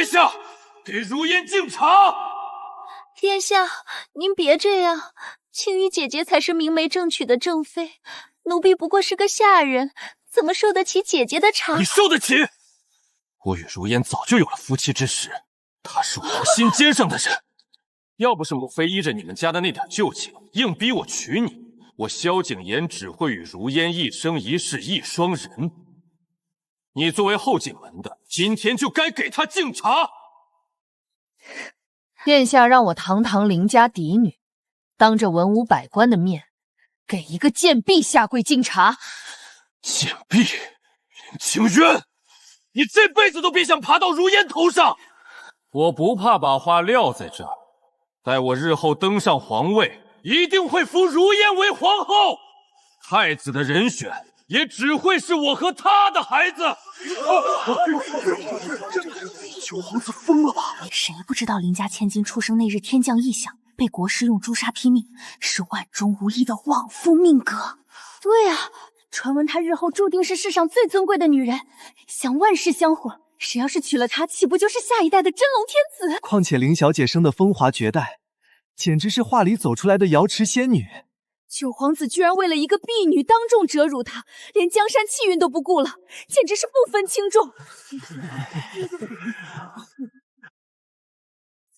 下，给如烟敬茶。殿下，您别这样，青羽姐姐才是明媒正娶的正妃，奴婢不过是个下人，怎么受得起姐姐的茶？你受得起？我与如烟早就有了夫妻之实，她是我心尖上的人。要不是母妃依着你们家的那点旧情，硬逼我娶你，我萧景琰只会与如烟一生一世一双人。你作为后景门的，今天就该给她敬茶。殿下让我堂堂林家嫡女，当着文武百官的面，给一个贱婢下跪敬茶。贱婢，林清渊，你这辈子都别想爬到如烟头上！我不怕把话撂在这儿，待我日后登上皇位，一定会扶如烟为皇后。太子的人选也只会是我和他的孩子。九皇子疯了吧？谁不知道林家千金出生那日天降异象，被国师用朱砂批命，是万中无一的旺夫命格。对啊，传闻她日后注定是世上最尊贵的女人，想万世香火，谁要是娶了她，岂不就是下一代的真龙天子？况且林小姐生的风华绝代，简直是画里走出来的瑶池仙女。九皇子居然为了一个婢女当众折辱她，连江山气运都不顾了，简直是不分轻重。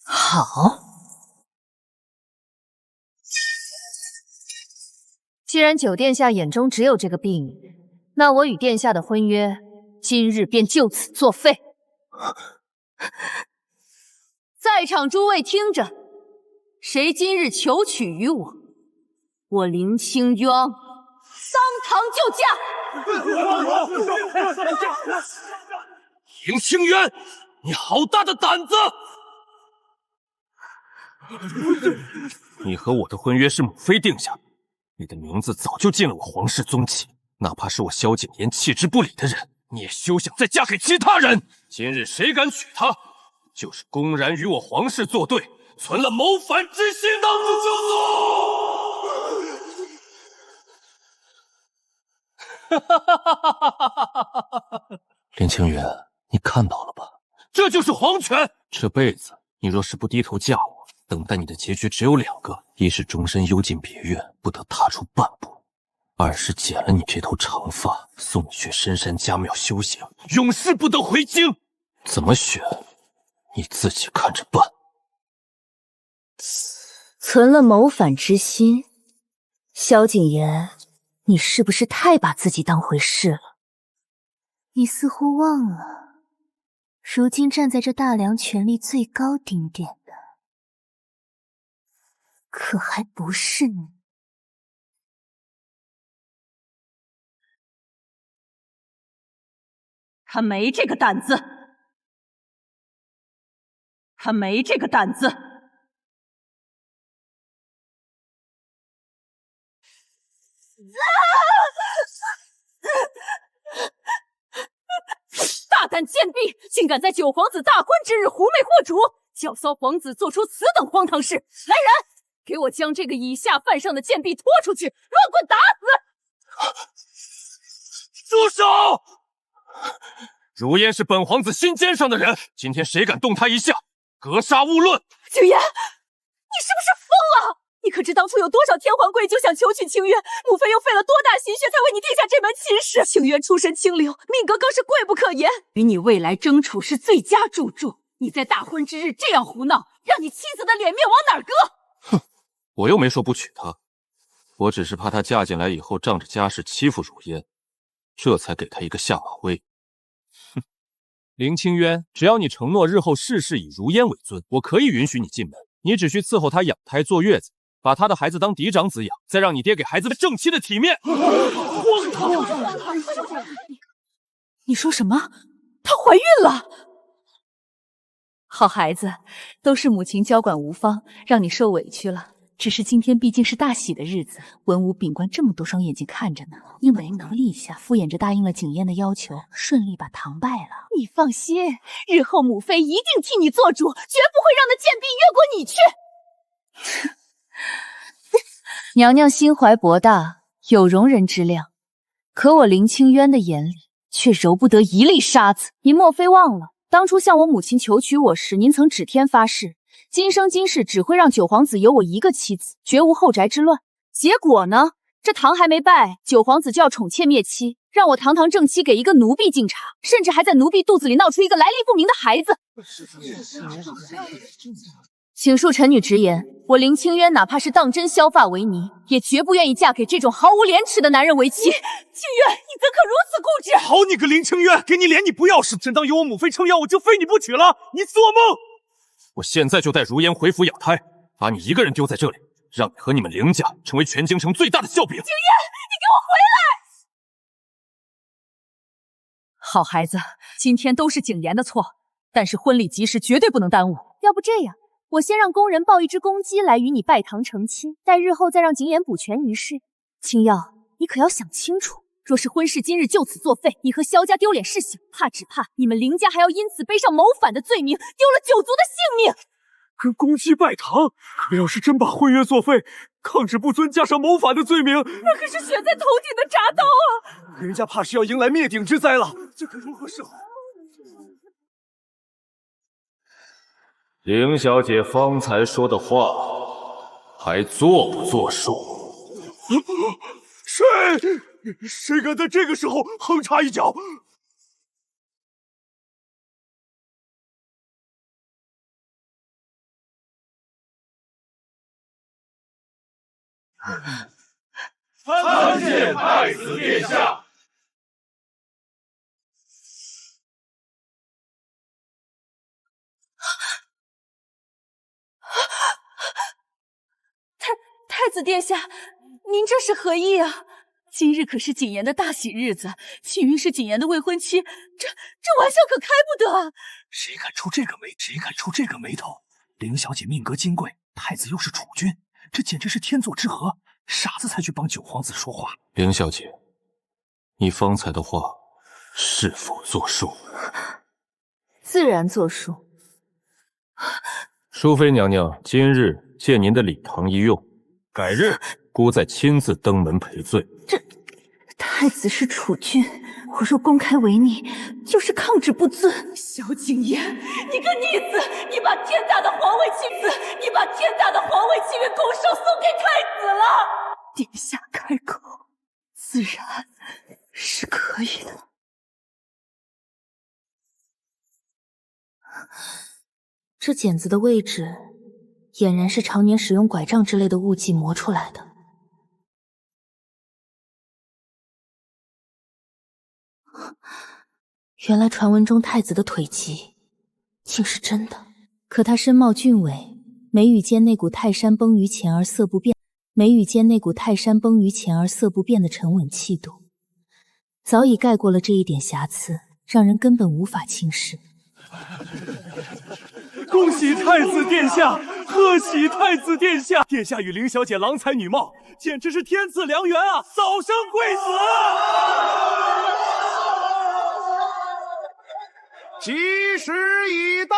好，既然九殿下眼中只有这个婢女，那我与殿下的婚约今日便就此作废。在场诸位听着，谁今日求娶于我，我林清渊当堂就嫁。林清渊，你好大的胆子！你和我的婚约是母妃定下，你的名字早就进了我皇室宗戚，哪怕是我萧景琰弃之不理的人，你也休想再嫁给其他人。今日谁敢娶她，就是公然与我皇室作对，存了谋反之心，当诛就tội。林清渊，你看到了吧？这就是皇权。这辈子你若是不低头嫁我，等待你的结局只有两个：一是终身幽禁别院，不得踏出半步；二是剪了你这头长发，送你去深山家庙修行，永世不得回京。怎么选，你自己看着办。存了谋反之心，萧景琰，你是不是太把自己当回事了？你似乎忘了，如今站在这大梁权力最高顶点的，可还不是你。他没这个胆子，他没这个胆子。大胆贱婢，竟敢在九皇子大婚之日狐媚惑主，教骚皇子做出此等荒唐事！来人，给我将这个以下犯上的贱婢拖出去，乱棍打死！住手！如烟是本皇子心尖上的人，今天谁敢动她一下，格杀勿论！景琰，你是不是疯了？你可知当初有多少天皇贵就想求娶清渊，母妃又费了多大心血才为你定下这门亲事？清渊出身清流，命格更是贵不可言，与你未来争储是最佳助助。你在大婚之日这样胡闹，让你妻子的脸面往哪儿搁？哼，我又没说不娶她，我只是怕她嫁进来以后仗着家世欺负如烟，这才给她一个下马威。哼，林清渊，只要你承诺日后事事以如烟为尊，我可以允许你进门。你只需伺候她养胎坐月子，把她的孩子当嫡长子养，再让你爹给孩子的正妻的体面。荒唐！你说什么？她怀孕了？好孩子，都是母亲娇管无方，让你受委屈了。只是今天毕竟是大喜的日子，文武禀官这么多双眼睛看着呢，你没能立下，敷衍着答应了景琰的要求，顺利把堂拜了。你放心，日后母妃一定替你做主，绝不会让那贱婢越过你去。娘娘心怀博大，有容人之量，可我林清渊的眼里却揉不得一粒沙子。你莫非忘了，当初向我母亲求娶我时，您曾指天发誓，今生今世只会让九皇子有我一个妻子，绝无后宅之乱。结果呢，这堂还没拜，九皇子就要宠妾灭妻，让我堂堂正妻给一个奴婢敬茶，甚至还在奴婢肚子里闹出一个来历不明的孩子。请恕臣女直言，我林清渊哪怕是当真削发为尼，也绝不愿意嫁给这种毫无廉耻的男人为妻。清渊，你怎可如此固执？好你个林清渊，给你脸你不要是，真当有我母妃撑腰，我就非你不娶了？你做梦！我现在就带如烟回府养胎，把你一个人丢在这里，让你和你们林家成为全京城最大的笑柄。清渊，你给我回来！好孩子，今天都是景言的错，但是婚礼吉时绝对不能耽误。要不这样，我先让工人抱一只公鸡来与你拜堂成亲，待日后再让景琰补全于事。青耀，你可要想清楚，若是婚事今日就此作废，你和萧家丢脸是行，只怕你们林家还要因此背上谋反的罪名，丢了九族的性命。跟公鸡拜堂，可要是真把婚约作废，抗旨不遵加上谋反的罪名，那可是悬在头顶的铡刀啊！人家怕是要迎来灭顶之灾了，这可如何是好？凌小姐方才说的话，还作不作数？谁敢在这个时候横插一脚？参见太子殿下。太子殿下，您这是何意啊？今日可是景琰的大喜日子，青云是景琰的未婚妻，这玩笑可开不得啊！谁敢出这个眉头？凌小姐命格金贵，太子又是储君，这简直是天作之合，傻子才去帮九皇子说话。凌小姐，你方才的话是否作数？自然作数。淑妃娘娘今日借您的礼堂一用，改日姑再亲自登门赔罪。太子是储君，我若公开违逆，就是抗旨不遵。萧景琰，你个逆子，你把天大的皇位亲公手送给太子了。殿下开口，自然是可以的。这剪子的位置，俨然是常年使用拐杖之类的物迹磨出来的。原来传闻中太子的腿疾竟是真的。可他身貌俊伟，眉宇间那股泰山崩于前而色不变的沉稳气度，早已盖过了这一点瑕疵，让人根本无法轻视。恭喜太子殿下，贺喜太子殿下！殿下与凌小姐郎才女貌，简直是天赐良缘啊！早生贵子！吉时已到，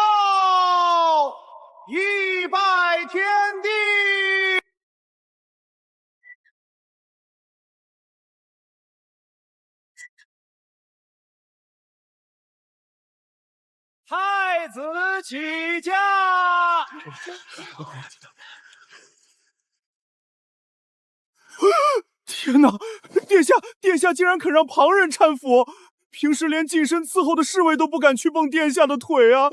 一拜天地。太子起驾！天哪，殿下竟然肯让旁人搀扶，平时连近身伺候的侍卫都不敢去蹦殿下的腿啊！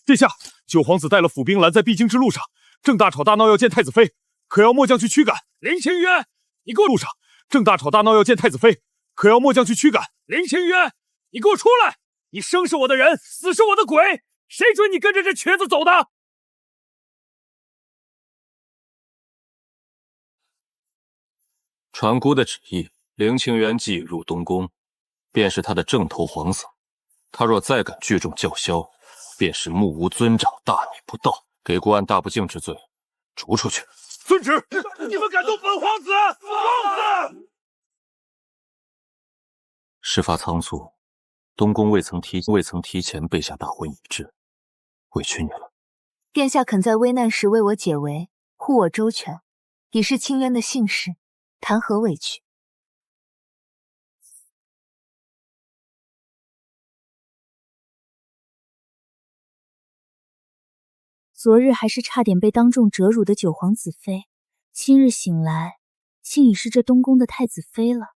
殿下，九皇子带了府兵拦在必经之路上，正大吵大闹要见太子妃，可要末将去驱赶。林清渊，你给我路上！正大吵大闹要见太子妃，可要末将去驱赶。林清渊，你给我出来！你生是我的人，死是我的鬼，谁准你跟着这瘸子走的？传姑的旨意，凌清渊即入东宫，便是他的正头皇子。他若再敢聚众叫嚣，便是目无尊长，大逆不道，给姑按大不敬之罪，逐出去。遵旨！你们敢动本皇子？放肆！事发仓促，东宫未曾提前备下大婚仪制，委屈你了。殿下肯在危难时为我解围，护我周全，已是清渊的幸事，谈何委屈？昨日还是差点被当众折辱的九皇子妃，今日醒来，竟已是这东宫的太子妃了。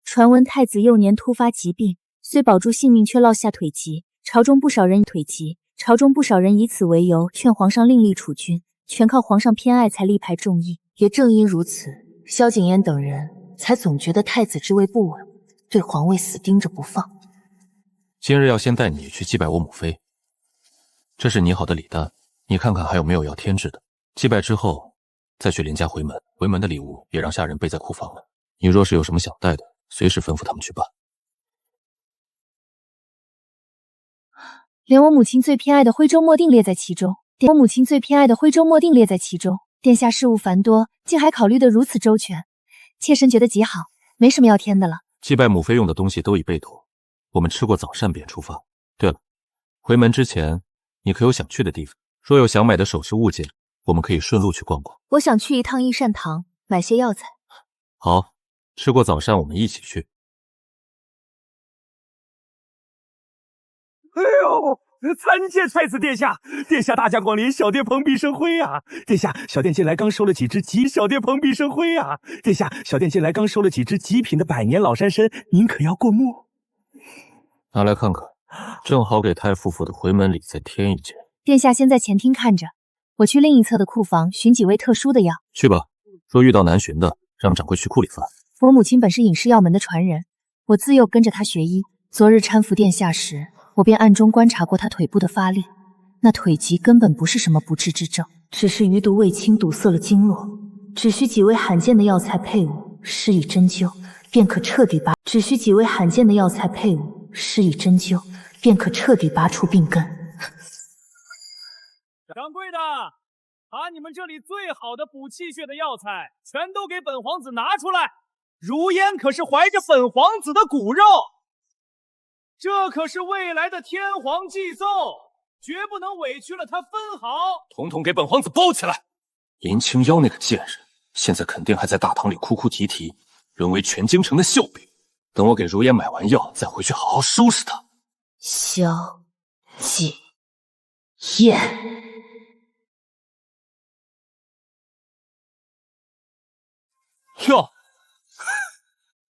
传闻太子幼年突发疾病，虽保住性命，却落下腿疾。朝中不少人以此为由劝皇上另立储君，全靠皇上偏爱才力排众议。也正因如此，萧景琰等人才总觉得太子之位不稳，对皇位死盯着不放。今日要先带你去祭拜我母妃，这是拟好的礼单，你看看还有没有要添置的。祭拜之后，再去连家回门，回门的礼物也让下人备在库房了。你若是有什么想带的，随时吩咐他们去办。连我母亲最偏爱的徽州墨定列在其中。殿下事务繁多，竟还考虑得如此周全，妾身觉得极好，没什么要添的了。祭拜母妃用的东西都已备妥，我们吃过早膳便出发。对了，回门之前，你可有想去的地方？若有想买的首饰物件，我们可以顺路去逛逛。我想去一趟益善堂，买些药材。好，吃过早膳我们一起去。哎呦！参见太子殿下，殿下大驾光临，小店蓬荜生辉啊！殿下，小店近来刚收了几只极品的百年老山参，您可要过目？拿来看看，正好给太夫妇的回门礼再添一件。殿下先在前厅看着，我去另一侧的库房寻几味特殊的药。去吧，若遇到难寻的，让掌柜去库里翻。我母亲本是隐世药门的传人，我自幼跟着她学医。昨日搀扶殿下时，我便暗中观察过他腿部的发力，那腿疾根本不是什么不治之症，只是余毒未清堵塞了经络，只需几味罕见的药材配伍，施以针灸，便可彻底拔除病根。掌柜的，把你们这里最好的补气血的药材全都给本皇子拿出来！如烟可是怀着本皇子的骨肉，这可是未来的天皇祭奏，绝不能委屈了他分毫。统统给本皇子包起来！林清妖那个贱人，现在肯定还在大堂里哭哭啼啼，沦为全京城的笑柄。等我给如烟买完药，再回去好好收拾他。萧景琰，哟，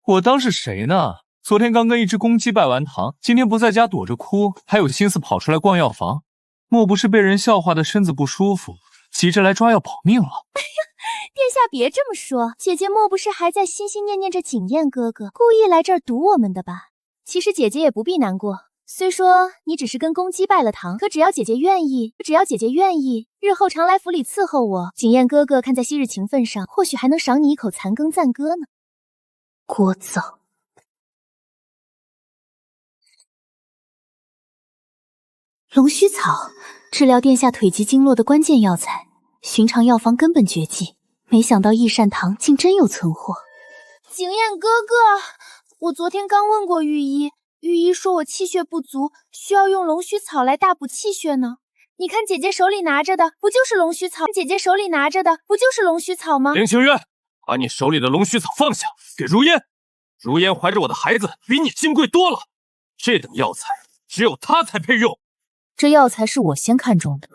我当是谁呢？昨天刚跟一只公鸡拜完堂，今天不在家躲着哭，还有心思跑出来逛药房，莫不是被人笑话的身子不舒服，急着来抓药保命了？哎呀，殿下别这么说，姐姐莫不是还在心心念念着景琰哥哥，故意来这儿堵我们的吧？其实姐姐也不必难过，虽说你只是跟公鸡拜了堂，可只要姐姐愿意，日后常来府里伺候我，景琰哥哥看在昔日情分上，或许还能赏你一口残羹赞歌呢。聒噪。龙须草，治疗殿下腿疾经络的关键药材，寻常药房根本绝迹，没想到益善堂竟真有存货。景琰哥哥，我昨天刚问过御医，御医说我气血不足，需要用龙须草来大补气血呢。你看姐姐手里拿着的不就是龙须草？吗？林清渊，把你手里的龙须草放下，给如烟。如烟怀着我的孩子，比你金贵多了。这等药材只有她才配用。这药材是我先看中的。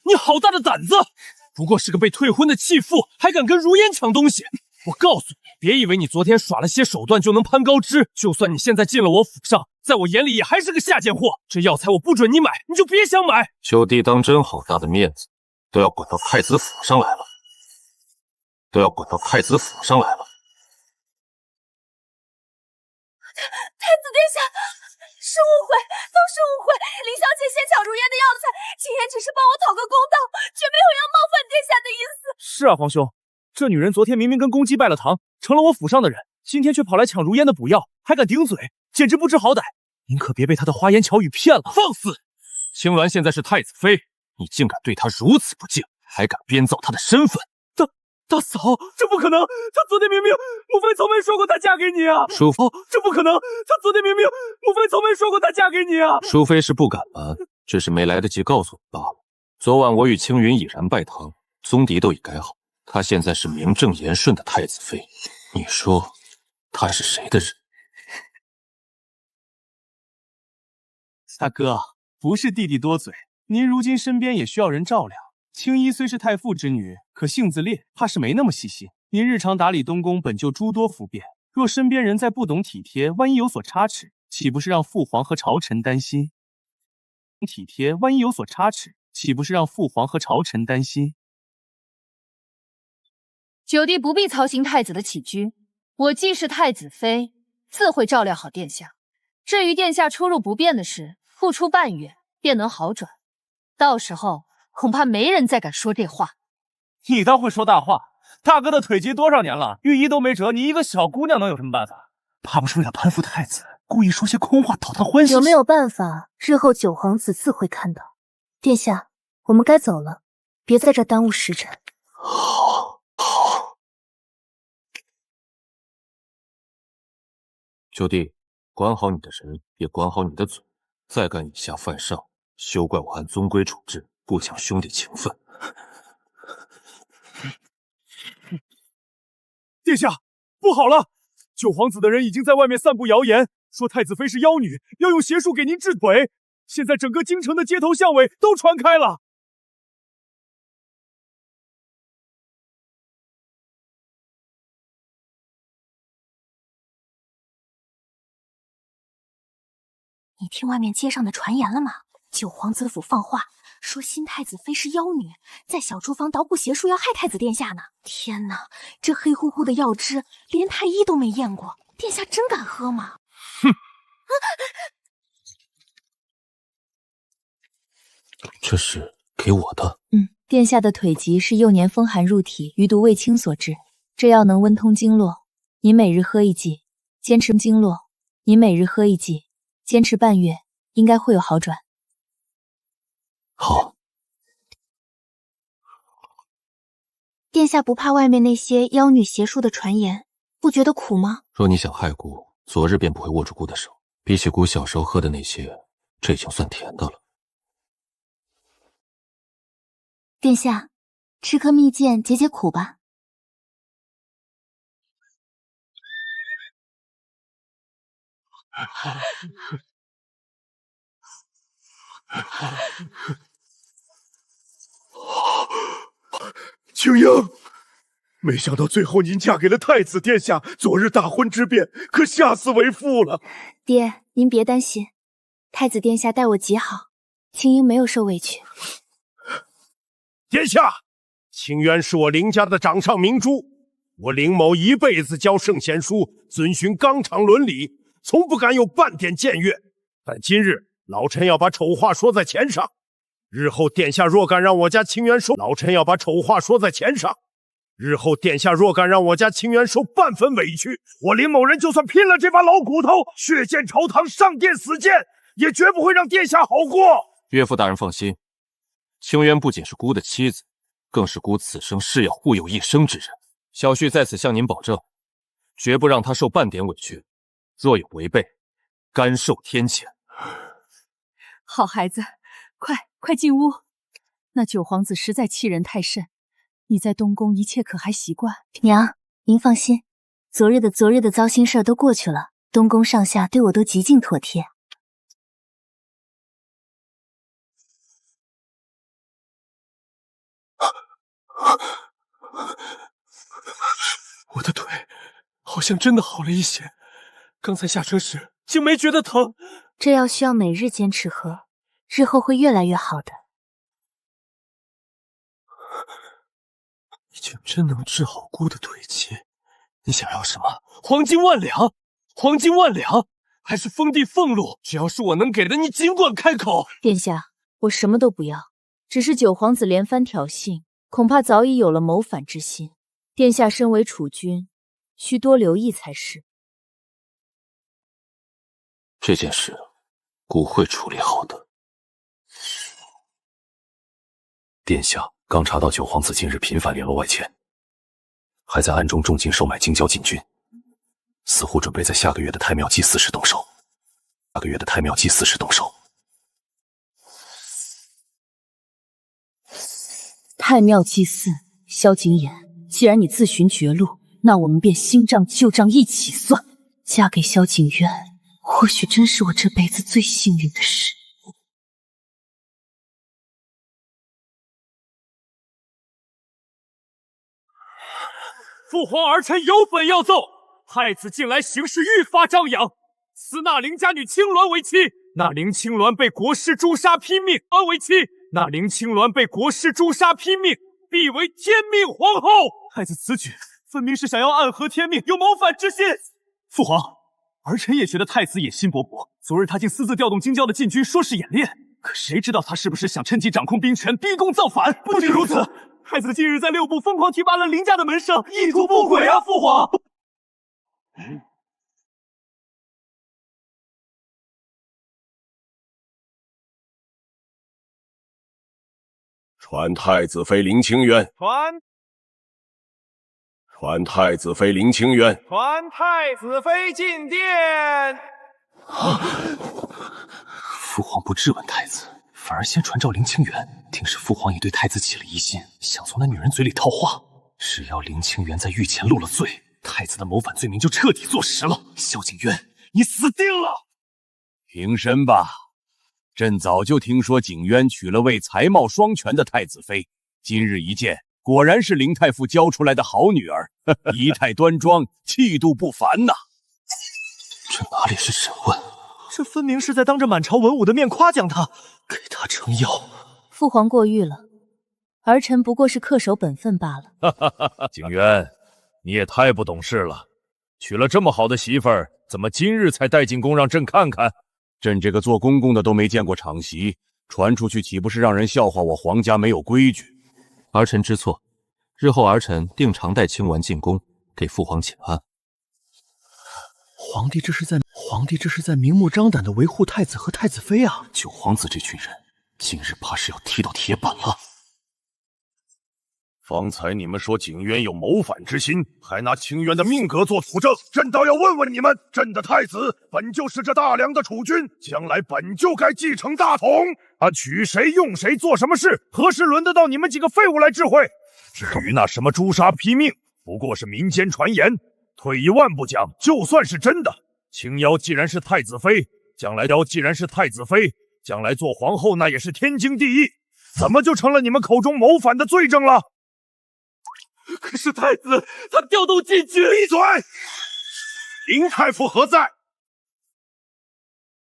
你好大的胆子！不过是个被退婚的弃妇，还敢跟如烟抢东西！我告诉你，别以为你昨天耍了些手段就能攀高枝，就算你现在进了我府上，在我眼里也还是个下贱货。这药材我不准你买，你就别想买。兄弟当真好大的面子，都要滚到太子府上来了。太子殿下，是误会，都是误会。林小姐先抢如烟的药材，景琰只是帮我讨个公道，绝没有要冒犯殿下的意思。是啊，皇兄，这女人昨天明明跟公鸡拜了堂，成了我府上的人，今天却跑来抢如烟的补药，还敢顶嘴，简直不知好歹。您可别被她的花言巧语骗了。放肆！青鸾现在是太子妃，你竟敢对她如此不敬，还敢编造她的身份！大嫂，这不可能！她昨天明明母妃从没说过她嫁给你啊！淑妃，这不可能！她昨天明明母妃从没说过她嫁给你啊！淑妃是不敢瞒，只是没来得及告诉你罢了。昨晚我与青云已然拜堂，宗嫡都已改好，她现在是名正言顺的太子妃，你说她是谁的人？大哥，不是弟弟多嘴，您如今身边也需要人照料。青衣虽是太傅之女，可性子烈，怕是没那么细心。您日常打理东宫本就诸多不便，若身边人再不懂体贴，万一有所差池，岂不是让父皇和朝臣担心？体贴，万一有所差池，岂不是让父皇和朝臣担心？九弟不必操心太子的起居，我既是太子妃，自会照料好殿下。至于殿下出入不便的事，不出半月便能好转。到时候恐怕没人再敢说这话。你倒会说大话！大哥的腿疾多少年了，御医都没辙，你一个小姑娘能有什么办法？怕不是为了攀附太子，故意说些空话讨他欢心？有没有办法？日后九皇子自会看到。殿下，我们该走了，别在这耽误时辰。好。九弟，管好你的人，也管好你的嘴。再敢以下犯上，休怪我按宗规处置，不讲兄弟情分。殿下，不好了！九皇子的人已经在外面散布谣言，说太子妃是妖女，要用邪术给您治腿。现在整个京城的街头巷尾都传开了。你听外面街上的传言了吗？九皇子府放话说新太子妃是妖女，在小厨房捣鼓邪术要害太子殿下呢。天哪，这黑乎乎的药汁连太医都没验过，殿下真敢喝吗？哼！这是给我的。殿下的腿疾是幼年风寒入体，余毒未清所致。这药能温通经络，您每日喝一剂，坚持经络。您每日喝一剂，坚持半月，应该会有好转。好。殿下不怕外面那些妖女邪术的传言，不觉得苦吗？若你想害姑，昨日便不会握住姑的手。比起姑小时候喝的那些，这已经算甜的了。殿下，吃颗蜜饯解解苦吧。青英，没想到最后您嫁给了太子殿下，昨日大婚之变可吓死为妇了。爹，您别担心，太子殿下待我极好，青英没有受委屈。殿下，清渊是我林家的掌上明珠，我林某一辈子教圣贤书，遵循纲常伦理，从不敢有半点僭越。但今日老臣要把丑话说在前上，日后殿下若敢让我家清渊受，老臣要把丑话说在前上。日后殿下若敢让我家清渊受半分委屈，我林某人就算拼了这把老骨头，血溅朝堂，上殿死谏，也绝不会让殿下好过。岳父大人放心，清渊不仅是姑的妻子，更是姑此生誓要护佑一生之人。小婿在此向您保证，绝不让他受半点委屈，若有违背，甘受天谴。好孩子，快进屋。那九皇子实在欺人太甚，你在东宫一切可还习惯？娘，您放心，昨日的糟心事儿都过去了，东宫上下对我都极尽妥帖。我的腿好像真的好了一些，刚才下车时竟没觉得疼。这药需要每日坚持喝，日后会越来越好的。你竟真能治好姑的腿疾，你想要什么？黄金万两？黄金万两？还是封地俸禄？只要是我能给的，你尽管开口。殿下，我什么都不要，只是九皇子连番挑衅，恐怕早已有了谋反之心。殿下身为储君，需多留意才是。这件事，姑会处理好的。殿下刚查到九皇子近日频繁联络外迁，还在暗中重金收买京郊禁军，似乎准备在下个月的太庙祭祀时动手。太庙祭祀，萧景琰。既然你自寻绝路，那我们便新账旧账一起算。嫁给萧景渊，或许真是我这辈子最幸运的事。父皇儿臣有本要奏，太子近来行事愈发张扬，赐那陵家女青鸾为妻。那陵青鸾被国师诛杀拼命，为妻。那陵青鸾被国师诛杀拼命，必为天命皇后。太子此举分明是想要暗合天命，有谋反之心。父皇，儿臣也觉得太子野心勃勃。昨日他竟私自调动京郊的禁军，说是演练，可谁知道他是不是想趁机掌控兵权，逼宫造反？不仅如此，太子近日在六部疯狂提拔了林家的门生，意图不轨啊！父皇。传太子妃林清渊，传太子妃林清渊，传太子妃进殿。父皇不质问太子，反而先传召林清渊，定是父皇已对太子起了疑心，想从那女人嘴里套话。只要林清渊在御前露了罪，太子的谋反罪名就彻底坐实了。萧景渊，你死定了！平身吧。朕早就听说景渊娶了位才貌双全的太子妃，今日一见，果然是林太傅教出来的好女儿，仪态端庄，气度不凡呐。这哪里是审问，这分明是在当着满朝文武的面夸奖他，给他撑腰。父皇过誉了，儿臣不过是恪守本分罢了。景渊，你也太不懂事了，娶了这么好的媳妇儿，怎么今日才带进宫让朕看看？朕这个做公公的都没见过场席，传出去岂不是让人笑话我皇家没有规矩？儿臣知错，日后儿臣定常带清鸾进宫，给父皇请安。皇帝这是在明目张胆的维护太子和太子妃啊！九皇子这群人，今日怕是要踢到铁板了。方才你们说景渊有谋反之心，还拿清渊的命格做辅证，朕倒要问问你们，朕的太子本就是这大梁的储君，将来本就该继承大统，他娶谁用谁做什么事，何时轮得到你们几个废物来智慧？至于那什么诛杀批命，不过是民间传言。退一万步讲，就算是真的，青妖既然是太子妃，将来做皇后那也是天经地义，怎么就成了你们口中谋反的罪证了？可是太子他调动禁军，闭嘴！林太傅何在？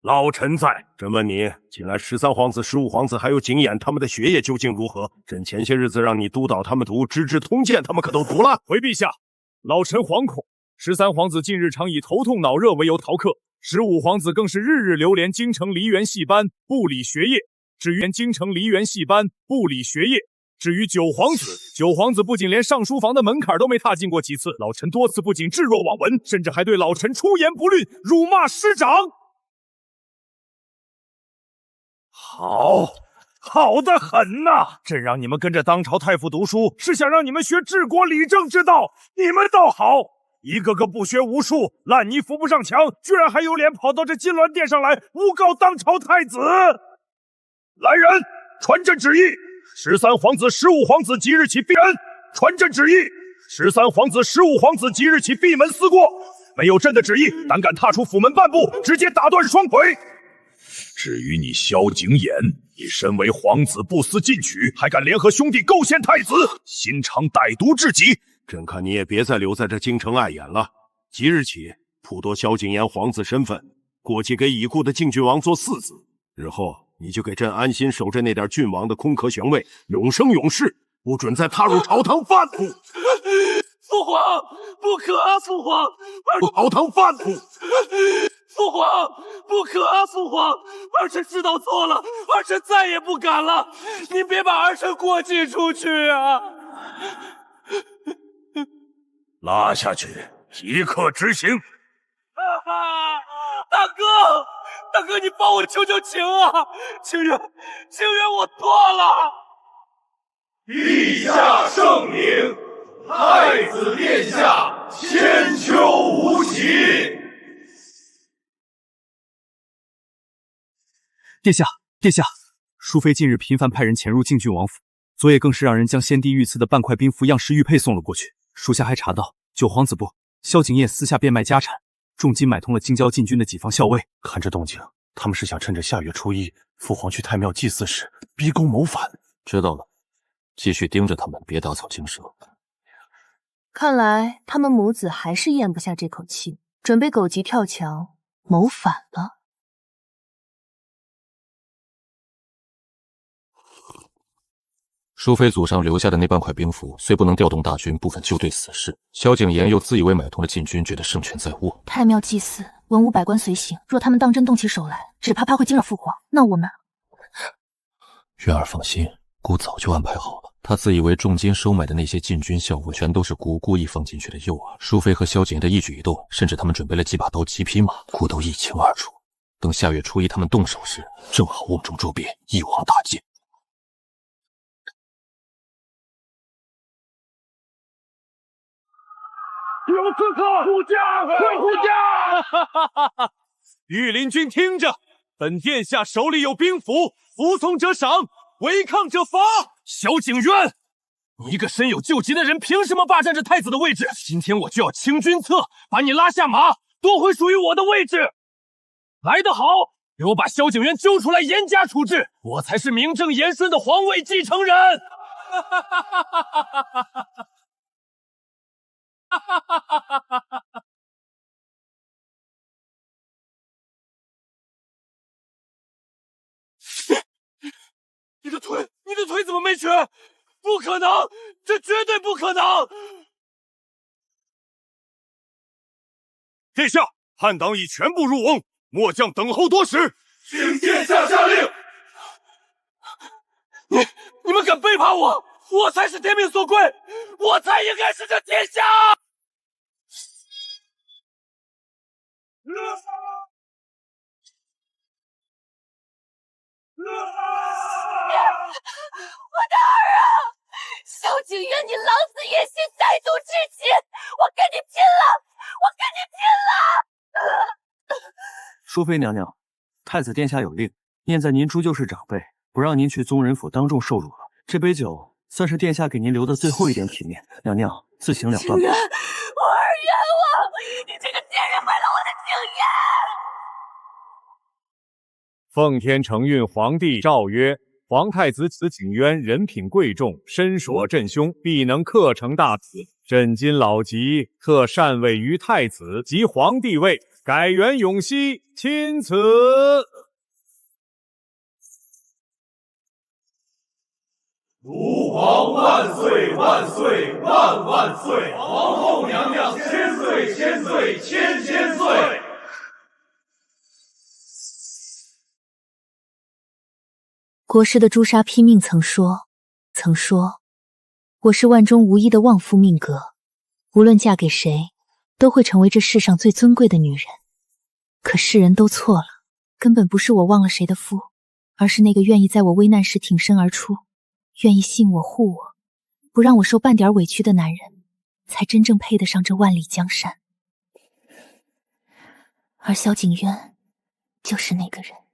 老臣在。朕问你，近来13皇子、15皇子还有景琰他们的学业究竟如何？朕前些日子让你督导他们读《资治通鉴》，他们可都读了。回陛下，老臣惶恐。13皇子近日常以头痛脑热为由逃课，15皇子更是日日流连京城梨园戏班，不理学业。至于9皇子不仅连上书房的门槛都没踏进过几次，老臣多次不仅置若罔闻，甚至还对老臣出言不逊，辱骂师长。好得很呐！朕让你们跟着当朝太傅读书，是想让你们学治国理政之道，你们倒好，一个个不学无术，烂泥扶不上墙，居然还有脸跑到这金銮殿上来诬告当朝太子！来人，传朕旨意！13皇子、15皇子即日起闭门。传朕旨意！13皇子、15皇子即日起闭门思过。没有朕的旨意，胆敢踏出府门半步，直接打断双腿。至于你萧景琰，你身为皇子不思进取，还敢联合兄弟构陷太子，心肠歹毒至极。朕看你也别再留在这京城碍眼了。即日起，剥夺萧景琰皇子身份，过继给已故的靖郡王做嗣子。日后你就给朕安心守着那点郡王的空壳玄位，永生永世，不准再踏入朝堂半步。父皇，不可啊！父皇，朝堂半步。父皇，不可啊！父皇，儿臣知道错了，儿臣再也不敢了。您别把儿臣过继出去啊！拉下去，即刻执行。大哥，你帮我求求情啊！情愿我错了。陛下圣明，太子殿下千秋无期。殿下，淑妃近日频繁派人潜入靖郡王府，昨夜更是让人将先帝御赐的半块兵符样式玉佩送了过去。属下还查到，九皇子部萧景烨私下变卖家产，重金买通了京郊禁军的几方校尉。看这动静，他们是想趁着下月初1，父皇去太庙祭祀时逼宫谋反。知道了，继续盯着他们，别打草惊蛇。看来他们母子还是咽不下这口气，准备狗急跳墙谋反了。淑妃祖上留下的那半块兵符，虽不能调动大军部分救对死士，萧景琰又自以为买通了禁军，觉得圣权在握。太庙祭祀，文武百官随行，若他们当真动起手来，只怕会惊扰父皇。那我们……渊儿放心，姑早就安排好了。她自以为重金收买的那些禁军校尉，全都是姑故意放进去的诱饵。淑妃和萧景琰的一举一动，甚至他们准备了几把刀、几匹马，姑都一清二楚。等下月初1他们动手时，正好瓮中捉鳖，一网打尽。有刺客！护驾！快护驾！御林军听着，本殿下手里有兵符，服从者赏，违抗者罚。萧景渊，你一个身有救急的人，凭什么霸占着太子的位置？今天我就要清君侧，把你拉下马，夺回属于我的位置。来得好，给我把萧景渊揪出来，严加处置，我才是名正言顺的皇位继承人。你的腿怎么没瘸？不可能，这绝对不可能！殿下，叛党已全部入瓮，末将等候多时。请殿下下令。你们敢背叛我？我才是天命所归，我才应该是这天下。我的儿啊！萧景琰，你狼子野心，歹毒至极！我跟你拼了！我跟你拼了！淑妃娘娘，太子殿下有令，念在您终究是长辈，不让您去宗人府当众受辱了。这杯酒算是殿下给您留的最后一点体面，娘娘自行了断吧。我儿冤枉！你这个贱人，毁了我的景琰！奉天承运皇帝诏曰：皇太子景渊人品贵重，身所朕兄，必能克成大子。朕今老疾，特禅位于太子及皇帝位，改元永熙，钦此。吾皇万岁万岁万万岁！皇后娘娘千岁千岁千千岁！国师的朱砂拼命曾说，我是万中无一的旺夫命格，无论嫁给谁，都会成为这世上最尊贵的女人。可世人都错了，根本不是我忘了谁的夫，而是那个愿意在我危难时挺身而出，愿意信我护我，不让我受半点委屈的男人，才真正配得上这万里江山。而萧景渊就是那个人。